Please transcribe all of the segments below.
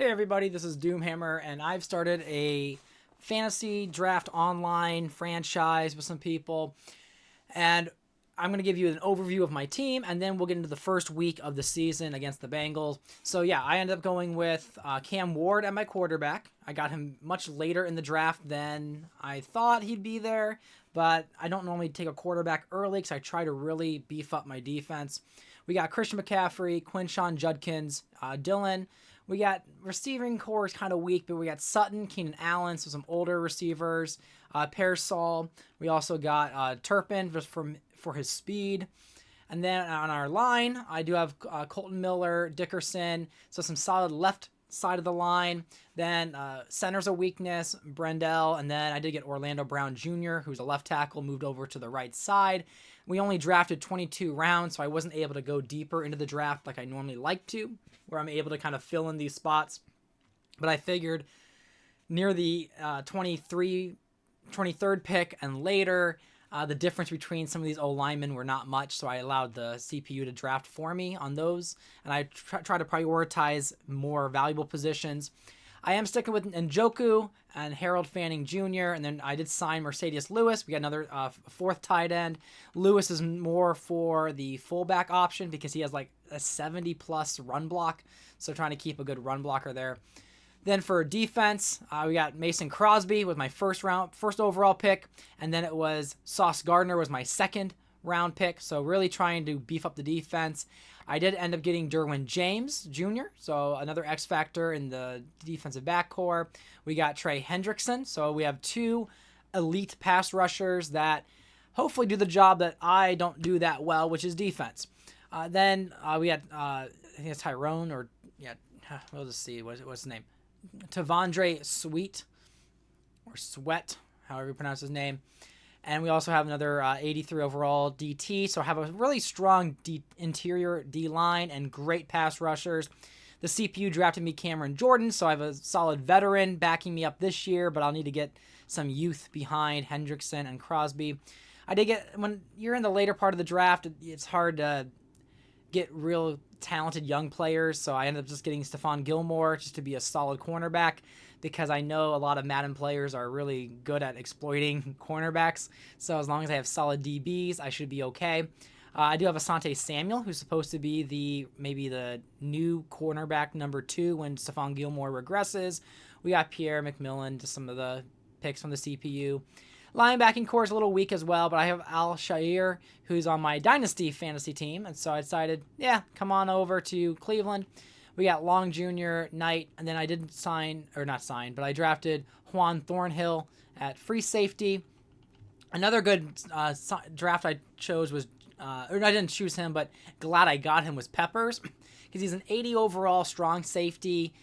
Hey everybody, this is Doomhammer, and I've started a fantasy draft online franchise with some people, and I'm going to give you an overview of my team, and then we'll get into the first week of the season against the Bengals. So yeah, I ended up going with Cam Ward at my quarterback. I got him much later in the draft than I thought he'd be there, but I don't normally take a quarterback early because I try to really beef up my defense. We got Christian McCaffrey, Quinshon Judkins, Dylan. We got receiving core is kind of weak, but we got Sutton, Keenan Allen, so some older receivers. Pearsall. We also got Turpin just for his speed. And then on our line, I do have Colton Miller, Dickerson, so some solid left side of the line. Then center's a weakness, Brendel, and then I did get Orlando Brown Jr., who's a left tackle, moved over to the right side. We only drafted 22 rounds, so I wasn't able to go deeper into the draft like I normally like to, where I'm able to kind of fill in these spots. But I figured near the 23rd pick and later, the difference between some of these O-linemen were not much, so I allowed the CPU to draft for me on those, and I try to prioritize more valuable positions. I am sticking with Njoku and Harold Fanning Jr., and then I did sign Mercedes Lewis. We got another fourth tight end. Lewis is more for the fullback option because he has like a 70-plus run block, so trying to keep a good run blocker there. Then for defense, we got Mason Crosby with my first overall pick, and then it was Sauce Gardner was my second round pick, so really trying to beef up the defense. I did end up getting Derwin James Jr., so another X factor in the defensive backcourt. We got Trey Hendrickson, so we have two elite pass rushers that hopefully do the job that I don't do that well, which is defense. Then we had, I think it's Tyrone, or yeah, we'll just see, what's his name? Tavondre Sweet, or Sweat, however you pronounce his name. And we also have another 83 overall DT. So I have a really strong interior D-line and great pass rushers. The CPU drafted me Cameron Jordan, so I have a solid veteran backing me up this year, but I'll need to get some youth behind Hendrickson and Crosby. I did get, when you're in the later part of the draft, it's hard to get real talented young players, so I ended up just getting Stephon Gilmore just to be a solid cornerback, because I know a lot of Madden players are really good at exploiting cornerbacks. So as long as I have solid DBs, I should be okay. I do have Asante Samuel, who's supposed to be maybe the new cornerback number 2 when Stephon Gilmore regresses. We got Pierre McMillan, just some of the picks from the CPU. Linebacking core is a little weak as well, but I have Al Shair, who's on my Dynasty fantasy team, and so I decided, yeah, come on over to Cleveland. We got Long Jr., Knight, and then I didn't but I drafted Juan Thornhill at free safety. Another good draft I chose was, or I didn't choose him, but glad I got him, was Peppers, because he's an 80 overall strong safety.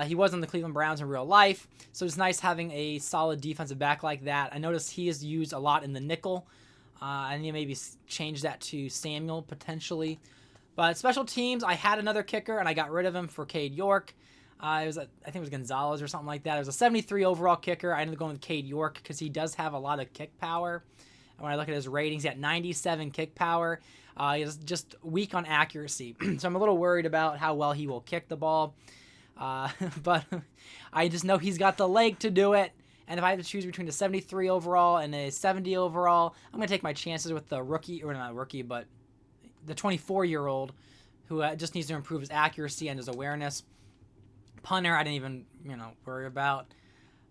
He was on the Cleveland Browns in real life, so it's nice having a solid defensive back like that. I noticed he is used a lot in the nickel. I need to maybe change that to Samuel potentially. But special teams, I had another kicker, and I got rid of him for Cade York. I think it was Gonzalez or something like that. It was a 73 overall kicker. I ended up going with Cade York because he does have a lot of kick power. And when I look at his ratings, he got 97 kick power. He's just weak on accuracy. So I'm a little worried about how well he will kick the ball. But I just know he's got the leg to do it. And if I have to choose between a 73 overall and a 70 overall, I'm going to take my chances with the rookie, or not rookie, but the 24-year-old who just needs to improve his accuracy and his awareness. Punter, I didn't even, worry about.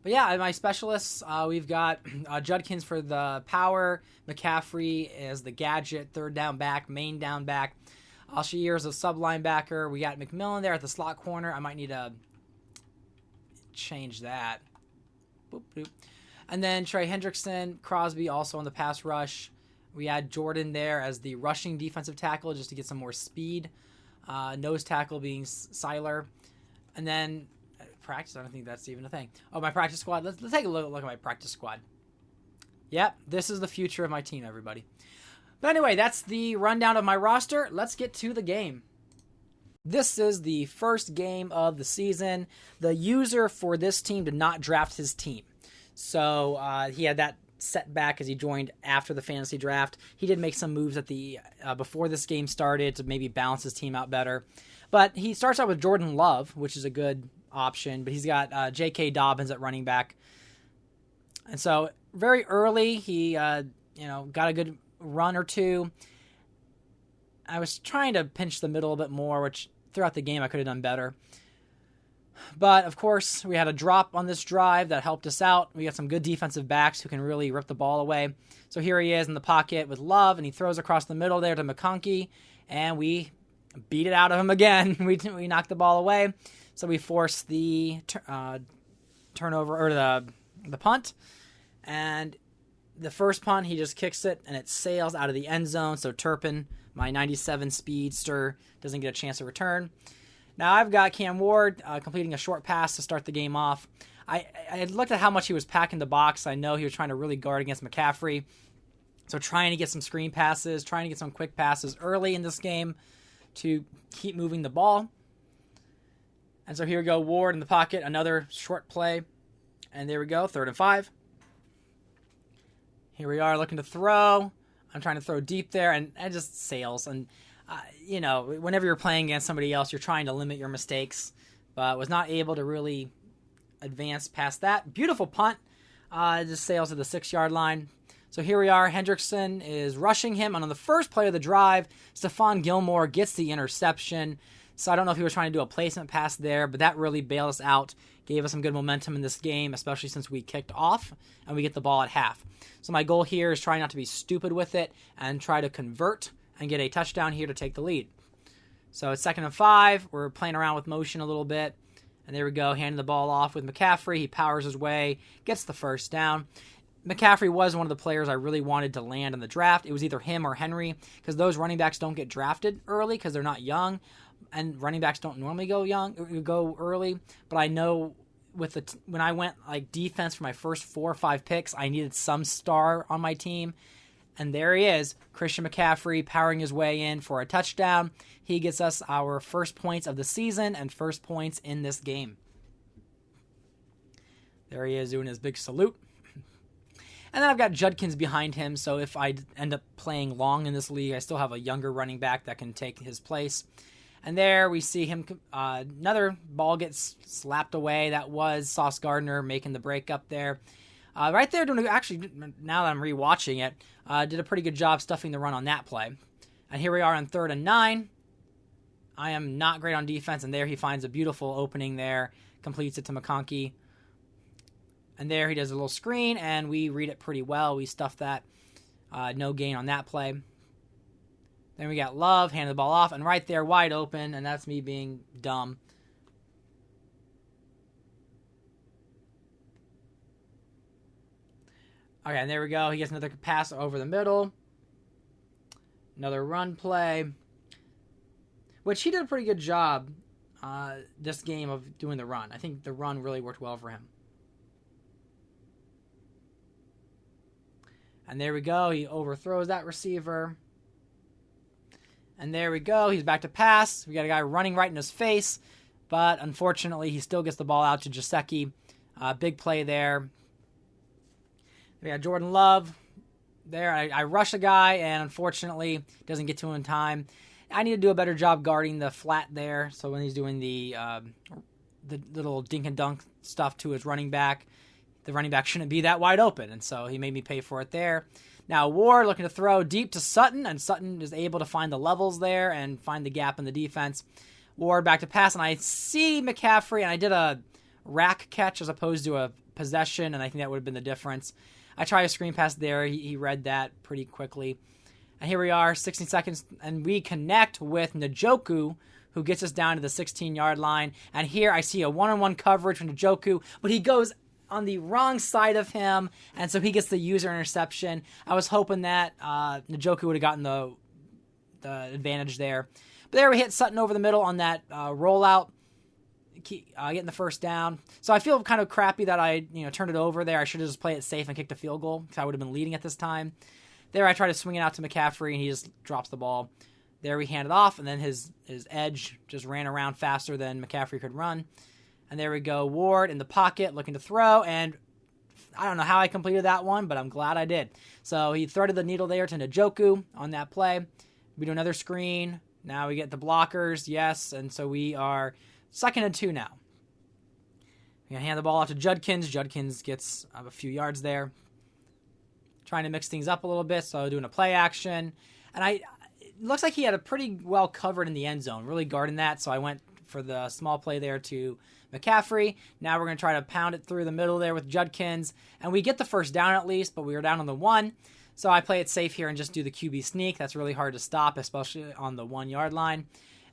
But yeah, my specialists, we've got Judkins for the power, McCaffrey as the gadget, third down back, main down back. Alshair is a sub linebacker. We got McMillan there at the slot corner. I might need to change that. Boop, boop. And then Trey Hendrickson, Crosby also on the pass rush. We had Jordan there as the rushing defensive tackle just to get some more speed. Nose tackle being Seiler. And then practice, I don't think that's even a thing. Oh, my practice squad. Let's take a look at my practice squad. Yep, this is the future of my team, everybody. But anyway, that's the rundown of my roster. Let's get to the game. This is the first game of the season. The user for this team did not draft his team. So he had that setback as he joined after the fantasy draft. He did make some moves at the before this game started to maybe balance his team out better. But he starts out with Jordan Love, which is a good option, but he's got J.K. Dobbins at running back. And so very early, he got a good run or two. I was trying to pinch the middle a bit more, which throughout the game I could have done better. But, of course, we had a drop on this drive that helped us out. We got some good defensive backs who can really rip the ball away. So here he is in the pocket with Love, and he throws across the middle there to McConkey, and we beat it out of him again. We knocked the ball away, so we forced the turnover, or the punt. And the first punt, he just kicks it, and it sails out of the end zone, so Turpin, my 97 speedster, doesn't get a chance to return. Now I've got Cam Ward completing a short pass to start the game off. I had looked at how much he was packing the box. I know he was trying to really guard against McCaffrey. So trying to get some screen passes, trying to get some quick passes early in this game to keep moving the ball. And so here we go, Ward in the pocket, another short play. And there we go, 3rd and 5. Here we are looking to throw. I'm trying to throw deep there, and it just sails. And whenever you're playing against somebody else, you're trying to limit your mistakes, but was not able to really advance past that. Beautiful punt. It just sails to the 6-yard line. So here we are. Hendrickson is rushing him, and on the first play of the drive, Stephon Gilmore gets the interception. So I don't know if he was trying to do a placement pass there, but that really bailed us out, gave us some good momentum in this game, especially since we kicked off and we get the ball at half. So my goal here is try not to be stupid with it and try to convert and get a touchdown here to take the lead. So it's 2nd and 5. We're playing around with motion a little bit. And there we go, handing the ball off with McCaffrey. He powers his way, gets the first down. McCaffrey was one of the players I really wanted to land in the draft. It was either him or Henry, because those running backs don't get drafted early because they're not young, and running backs don't normally go early. But I know when I went like defense for my first 4 or 5 picks, I needed some star on my team. And there he is, Christian McCaffrey powering his way in for a touchdown. He gets us our first points of the season and first points in this game. There he is doing his big salute. And then I've got Judkins behind him, so if I end up playing long in this league, I still have a younger running back that can take his place. And there we see him, another ball gets slapped away. That was Sauce Gardner making the break up there. Right there, actually, now that I'm rewatching it, did a pretty good job stuffing the run on that play. And here we are on 3rd and 9. I am not great on defense, and there he finds a beautiful opening there, completes it to McConkey. And there he does a little screen, and we read it pretty well. We stuffed that. No gain on that play. Then we got Love, handed the ball off, and right there, wide open, and that's me being dumb. Okay, and there we go. He gets another pass over the middle. Another run play. Which he did a pretty good job this game of doing the run. I think the run really worked well for him. And there we go. He overthrows that receiver. And there we go. He's back to pass. We got a guy running right in his face. But unfortunately, he still gets the ball out to Gesicki. Big play there. We got Jordan Love there. I rush a guy, and unfortunately, doesn't get to him in time. I need to do a better job guarding the flat there. So when he's doing the little dink and dunk stuff to his running back, the running back shouldn't be that wide open. And so he made me pay for it there. Now Ward looking to throw deep to Sutton, and Sutton is able to find the levels there and find the gap in the defense. Ward back to pass, and I see McCaffrey, and I did a rack catch as opposed to a possession, and I think that would have been the difference. I try a screen pass there. He read that pretty quickly. And here we are, 16 seconds, and we connect with Njoku, who gets us down to the 16-yard line. And here I see a one-on-one coverage from Njoku, but he goes on the wrong side of him, and so he gets the user interception. I was hoping that Njoku would have gotten the advantage there. But there we hit Sutton over the middle on that rollout, getting the first down. So I feel kind of crappy that I turned it over there. I should have just played it safe and kicked a field goal because I would have been leading at this time. There I try to swing it out to McCaffrey, and he just drops the ball. There we hand it off, and then his edge just ran around faster than McCaffrey could run. And there we go, Ward in the pocket looking to throw, and I don't know how I completed that one, but I'm glad I did. So he threaded the needle there to Njoku on that play. We do another screen. Now we get the blockers, yes, and so we are 2nd and 2 now. We're going to hand the ball off to Judkins. Judkins gets a few yards there. Trying to mix things up a little bit, so doing a play action. And it looks like he had a pretty well covered in the end zone, really guarding that, so I went for the small play there to McCaffrey. Now we're going to try to pound it through the middle there with Judkins, and we get the first down at least, but we were down on the 1. So I play it safe here and just do the QB sneak. That's really hard to stop, especially on the 1-yard line.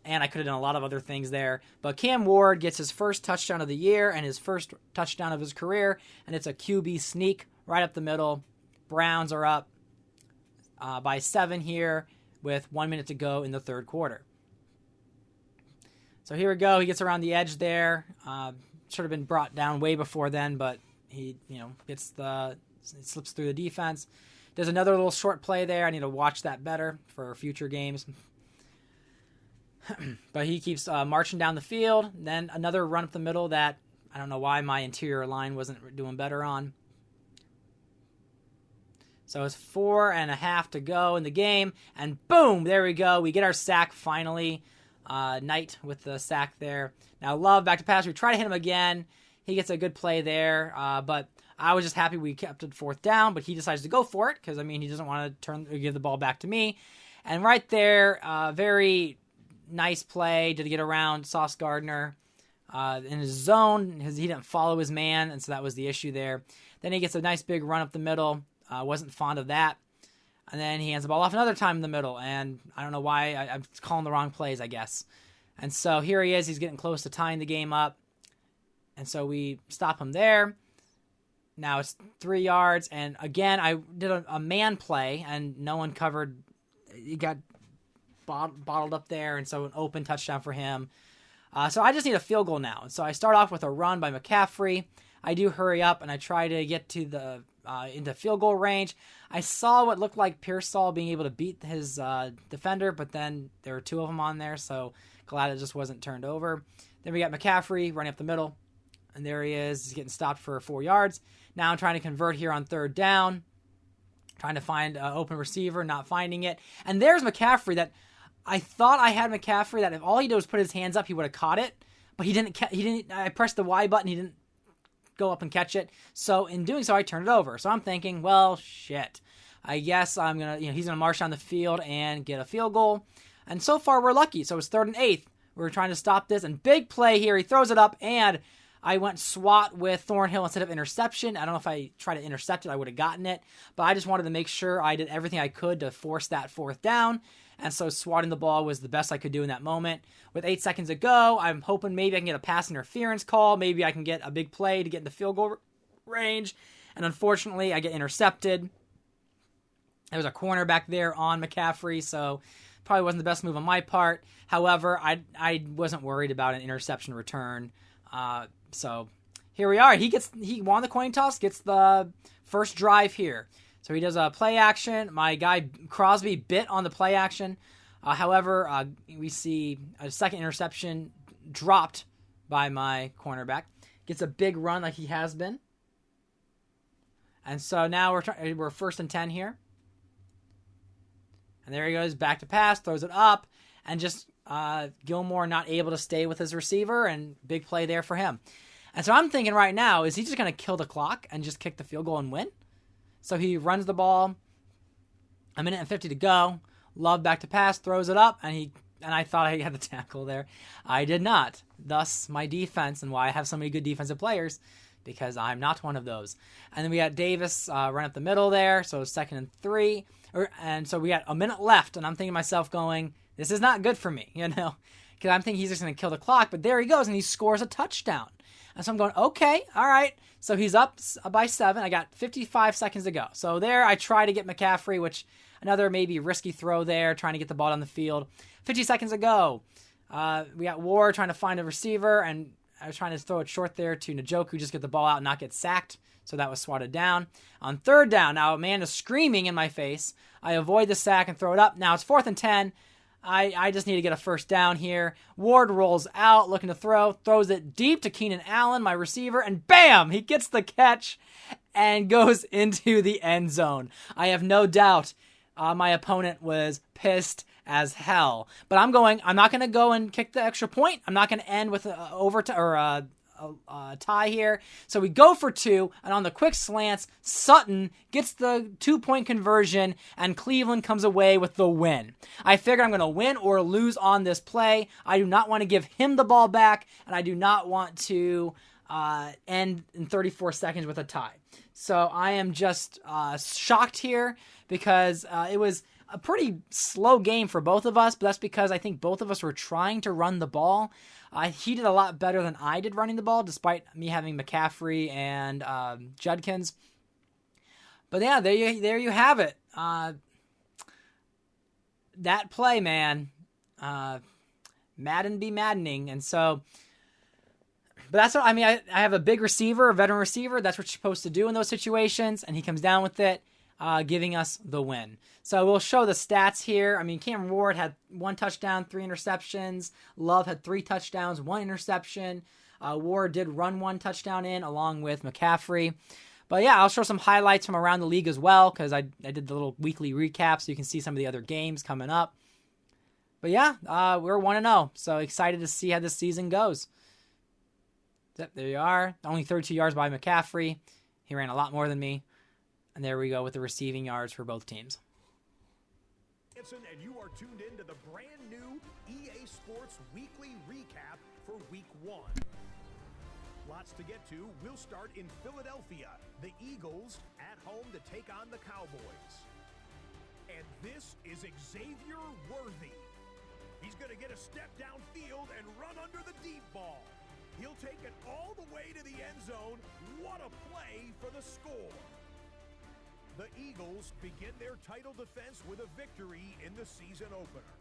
And I could have done a lot of other things there. But Cam Ward gets his first touchdown of the year and his first touchdown of his career, and it's a QB sneak right up the middle. Browns are up by 7 here with 1 minute to go in the third quarter. So here we go. He gets around the edge there. Should have been brought down way before then, but he, slips through the defense. There's another little short play there. I need to watch that better for future games. But he keeps marching down the field. Then another run up the middle that I don't know why my interior line wasn't doing better on. So it's 4.5 to go in the game. And boom, there we go. We get our sack finally. Knight with the sack there. Now Love back to pass. We try to hit him again. He gets a good play there. But I was just happy we kept it 4th down. But he decides to go for it because, he doesn't want to give the ball back to me. And right there, very nice play to get around Sauce Gardner in his zone because he didn't follow his man. And so that was the issue there. Then he gets a nice big run up the middle. Wasn't fond of that. And then he hands the ball off another time in the middle. And I don't know why. I'm calling the wrong plays, I guess. And so here he is. He's getting close to tying the game up. And so we stop him there. Now it's 3 yards. And again, I did a man play. And no one covered. He got bottled up there. And so an open touchdown for him. So I just need a field goal now. And so I start off with a run by McCaffrey. I do hurry up. And I try to get to the into field goal range. I saw what looked like Pearsall being able to beat his defender, but then there were 2 of them on there, so glad it just wasn't turned over. Then we got McCaffrey running up the middle, and there he is. He's getting stopped for 4 yards. Now I'm trying to convert here on 3rd down, trying to find an open receiver, not finding it. And there's McCaffrey that I thought I had McCaffrey that if all he did was put his hands up, he would have caught it, but he didn't. I pressed the Y button, he didn't go up and catch it. So in doing so, I turned it over. So I'm thinking, well, shit. I guess I'm going to, he's going to march down the field and get a field goal. And so far, we're lucky. So it's 3rd and 8. We're trying to stop this. And big play here. He throws it up, and I went SWAT with Thornhill instead of interception. I don't know if I tried to intercept it, I would have gotten it. But I just wanted to make sure I did everything I could to force that 4th down. And so swatting the ball was the best I could do in that moment. With 8 seconds to go, I'm hoping maybe I can get a pass interference call. Maybe I can get a big play to get in the field goal range. And unfortunately, I get intercepted. There was a corner back there on McCaffrey, so probably wasn't the best move on my part. However, I wasn't worried about an interception return. So here we are. He won the coin toss, gets the first drive here. So he does a play action. My guy Crosby bit on the play action. However, we see a second interception dropped by my cornerback. Gets a big run like he has been. And so now we're 1st and 10 here. And there he goes, back to pass, throws it up, and just Gilmore not able to stay with his receiver, and big play there for him. And so I'm thinking right now, is he just going to kill the clock and just kick the field goal and win? So he runs the ball, 1:50 to go. Love back to pass, throws it up, and I thought I had the tackle there. I did not. Thus, my defense, and why I have so many good defensive players, because I'm not one of those. And then we got Davis run up the middle there, so 2nd and 3. And so we got a minute left, and I'm thinking to myself going, this is not good for me, because I'm thinking he's just going to kill the clock. But there he goes, and he scores a touchdown. And so I'm going, okay, all right. So he's up by 7. I got 55 seconds to go. So there I try to get McCaffrey, which another maybe risky throw there, trying to get the ball down the field. 50 seconds to go. We got Ward trying to find a receiver, and I was trying to throw it short there to Njoku, just get the ball out and not get sacked. So that was swatted down. On 3rd down, now Amanda's screaming in my face. I avoid the sack and throw it up. Now it's 4th and 10. I just need to get a 1st down here. Ward rolls out, looking to throw, throws it deep to Keenan Allen, my receiver, and bam! He gets the catch and goes into the end zone. I have no doubt my opponent was pissed as hell. But I'm not going to go and kick the extra point. I'm not going to end with a a tie here. So we go for 2, and on the quick slants, Sutton gets the 2-point conversion, and Cleveland comes away with the win. I figured I'm going to win or lose on this play. I do not want to give him the ball back, and I do not want to end in 34 seconds with a tie. So I am just shocked here because it was a pretty slow game for both of us, but that's because I think both of us were trying to run the ball. He did a lot better than I did running the ball, despite me having McCaffrey and Judkins. But yeah, there you have it. That play, man, Madden be maddening. And so, but that's what, I mean, I have a big receiver, a veteran receiver. That's what you're supposed to do in those situations. And he comes down with it, giving us the win. So we'll show the stats here. I mean, Cameron Ward had 1 touchdown, 3 interceptions. Love had 3 touchdowns, 1 interception. Ward did run 1 touchdown in along with McCaffrey. But yeah, I'll show some highlights from around the league as well because I did the little weekly recap so you can see some of the other games coming up. But yeah, we're 1-0. So excited to see how this season goes. There you are. Only 32 yards by McCaffrey. He ran a lot more than me. And there we go with the receiving yards for both teams. And you are tuned in to the brand new EA Sports Weekly Recap for Week 1. Lots to get to. We'll start in Philadelphia. The Eagles at home to take on the Cowboys. And this is Xavier Worthy. He's going to get a step downfield and run under the deep ball. He'll take it all the way to the end zone. What a play for the score. The Eagles begin their title defense with a victory in the season opener.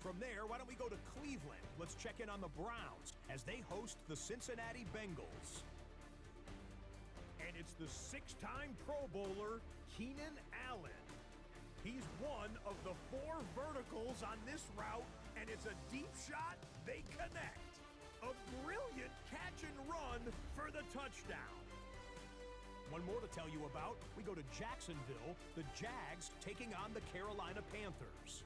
From there, why don't we go to Cleveland? Let's check in on the Browns as they host the Cincinnati Bengals. And it's the 6-time Pro Bowler, Keenan Allen. He's one of the 4 verticals on this route, and it's a deep shot. They connect. A brilliant catch and run for the touchdown. One more to tell you about. We go to Jacksonville, the Jags taking on the Carolina Panthers.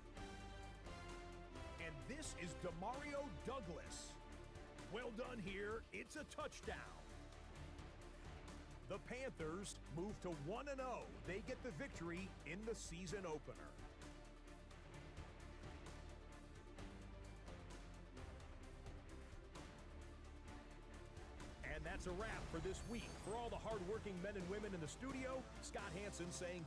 And this is Demario Douglas. Well done here. It's a touchdown. The Panthers move to 1-0. They get the victory in the season opener. And that's a wrap for this week. For all the hardworking men and women in the studio, Scott Hansen saying